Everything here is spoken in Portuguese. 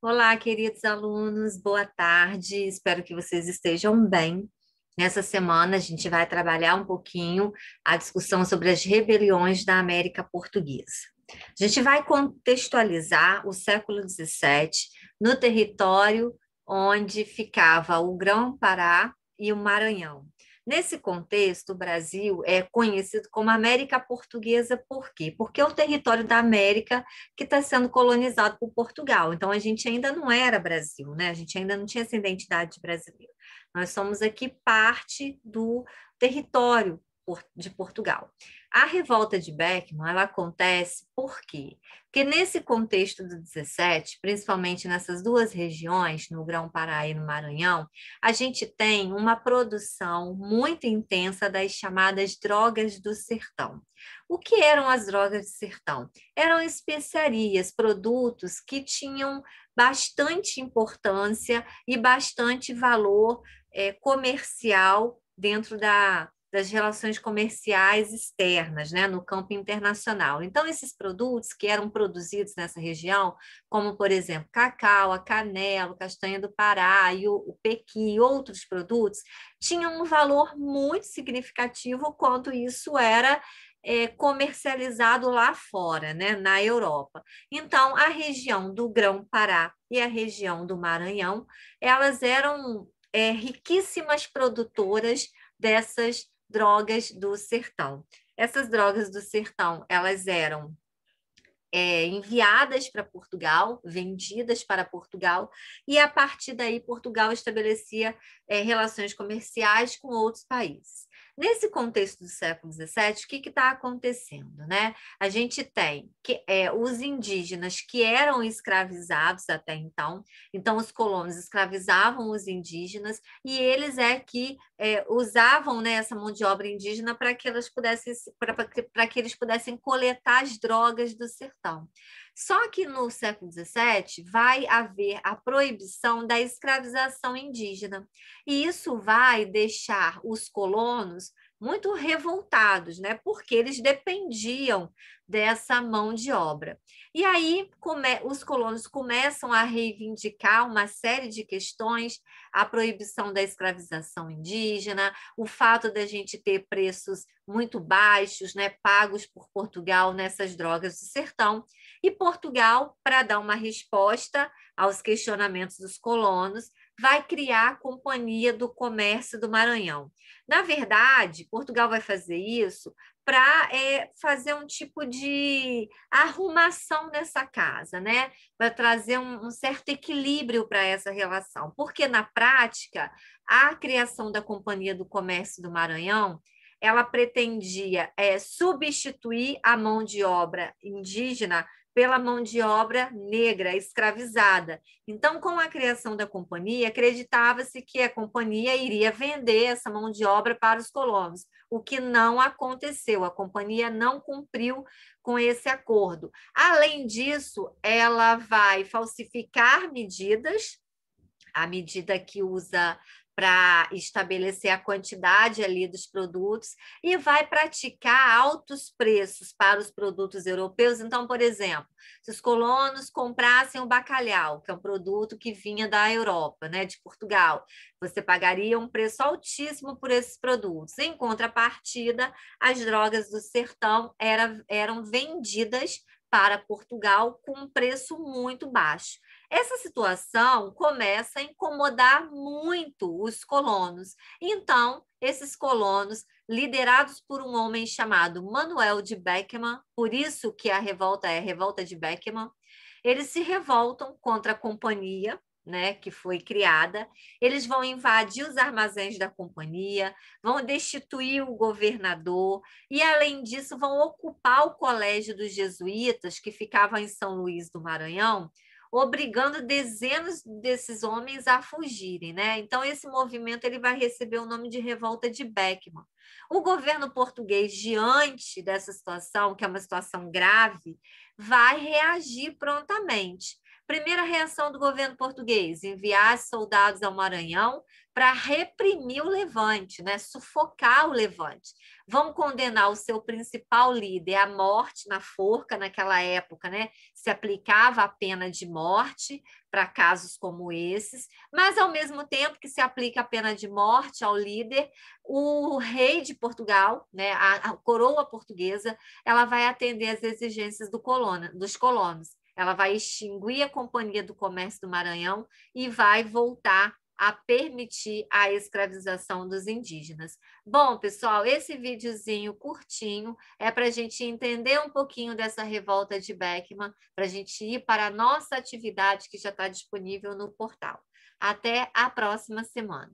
Olá, queridos alunos, boa tarde. Espero que vocês estejam bem. Nessa semana, a gente vai trabalhar um pouquinho a discussão sobre as rebeliões da América Portuguesa. A gente vai contextualizar o século XVII no território onde ficava o Grão-Pará e o Maranhão. Nesse contexto, o Brasil é conhecido como América Portuguesa, por quê? Porque é o território da América que está sendo colonizado por Portugal. Então, a gente ainda não era Brasil, né? A gente ainda não tinha essa identidade brasileira. Nós somos aqui parte do território de Portugal. A revolta de Beckmann, ela acontece por quê? Porque nesse contexto do 17, principalmente nessas duas regiões, no Grão-Pará e no Maranhão, a gente tem uma produção muito intensa das chamadas drogas do sertão. O que eram as drogas do sertão? Eram especiarias, produtos que tinham bastante importância e bastante valor comercial dentro das relações comerciais externas, né, no campo internacional. Então, esses produtos que eram produzidos nessa região, como, por exemplo, cacau, a canela, castanha do Pará e o pequi e outros produtos, tinham um valor muito significativo quanto isso era comercializado lá fora, né, na Europa. Então, a região do Grão-Pará e a região do Maranhão, elas eram riquíssimas produtoras dessas drogas do sertão. Essas drogas do sertão, elas eram enviadas para Portugal, vendidas para Portugal, e a partir daí Portugal estabelecia relações comerciais com outros países. Nesse contexto do século XVII, o que está acontecendo, né? A gente tem os indígenas que eram escravizados até então os colonos escravizavam os indígenas e eles que usavam, né, essa mão de obra indígena para que eles pudessem coletar as drogas do sertão. Só que no século XVII vai haver a proibição da escravização indígena, e isso vai deixar os colonos muito revoltados, né? Porque eles dependiam dessa mão de obra. E aí os colonos começam a reivindicar uma série de questões, a proibição da escravização indígena, o fato da gente ter preços muito baixos, né, pagos por Portugal nessas drogas do sertão, e Portugal, para dar uma resposta aos questionamentos dos colonos, vai criar a Companhia do Comércio do Maranhão. Na verdade, Portugal vai fazer isso para fazer um tipo de arrumação nessa casa, né? Para trazer um certo equilíbrio para essa relação, porque na prática a criação da Companhia do Comércio do Maranhão ela pretendia substituir a mão de obra indígena pela mão de obra negra, escravizada. Então, com a criação da companhia, acreditava-se que a companhia iria vender essa mão de obra para os colonos, o que não aconteceu. A companhia não cumpriu com esse acordo. Além disso, ela vai falsificar medidas, a medida que usa para estabelecer a quantidade ali dos produtos e vai praticar altos preços para os produtos europeus. Então, por exemplo, se os colonos comprassem o bacalhau, que é um produto que vinha da Europa, né, de Portugal, você pagaria um preço altíssimo por esses produtos. Em contrapartida, as drogas do sertão eram vendidas para Portugal com um preço muito baixo. Essa situação começa a incomodar muito os colonos. Então, esses colonos, liderados por um homem chamado Manuel de Beckmann, por isso que a revolta é a revolta de Beckmann, eles se revoltam contra a companhia, né, que foi criada, eles vão invadir os armazéns da companhia, vão destituir o governador e, além disso, vão ocupar o colégio dos jesuítas, que ficava em São Luís do Maranhão, obrigando dezenas desses homens a fugirem, né? Então, esse movimento ele vai receber o nome de Revolta de Beckmann. O governo português, diante dessa situação, que é uma situação grave, vai reagir prontamente. Primeira reação do governo português: enviar soldados ao Maranhão para reprimir o levante, né? Sufocar o levante. Vão condenar o seu principal líder à morte na forca naquela época, né? Se aplicava a pena de morte para casos como esses, mas ao mesmo tempo que se aplica a pena de morte ao líder, o rei de Portugal, né, a coroa portuguesa, ela vai atender às exigências dos colonos. Ela vai extinguir a Companhia do Comércio do Maranhão e vai voltar a permitir a escravização dos indígenas. Bom, pessoal, esse videozinho curtinho é para a gente entender um pouquinho dessa revolta de Beckman, para a gente ir para a nossa atividade que já está disponível no portal. Até a próxima semana.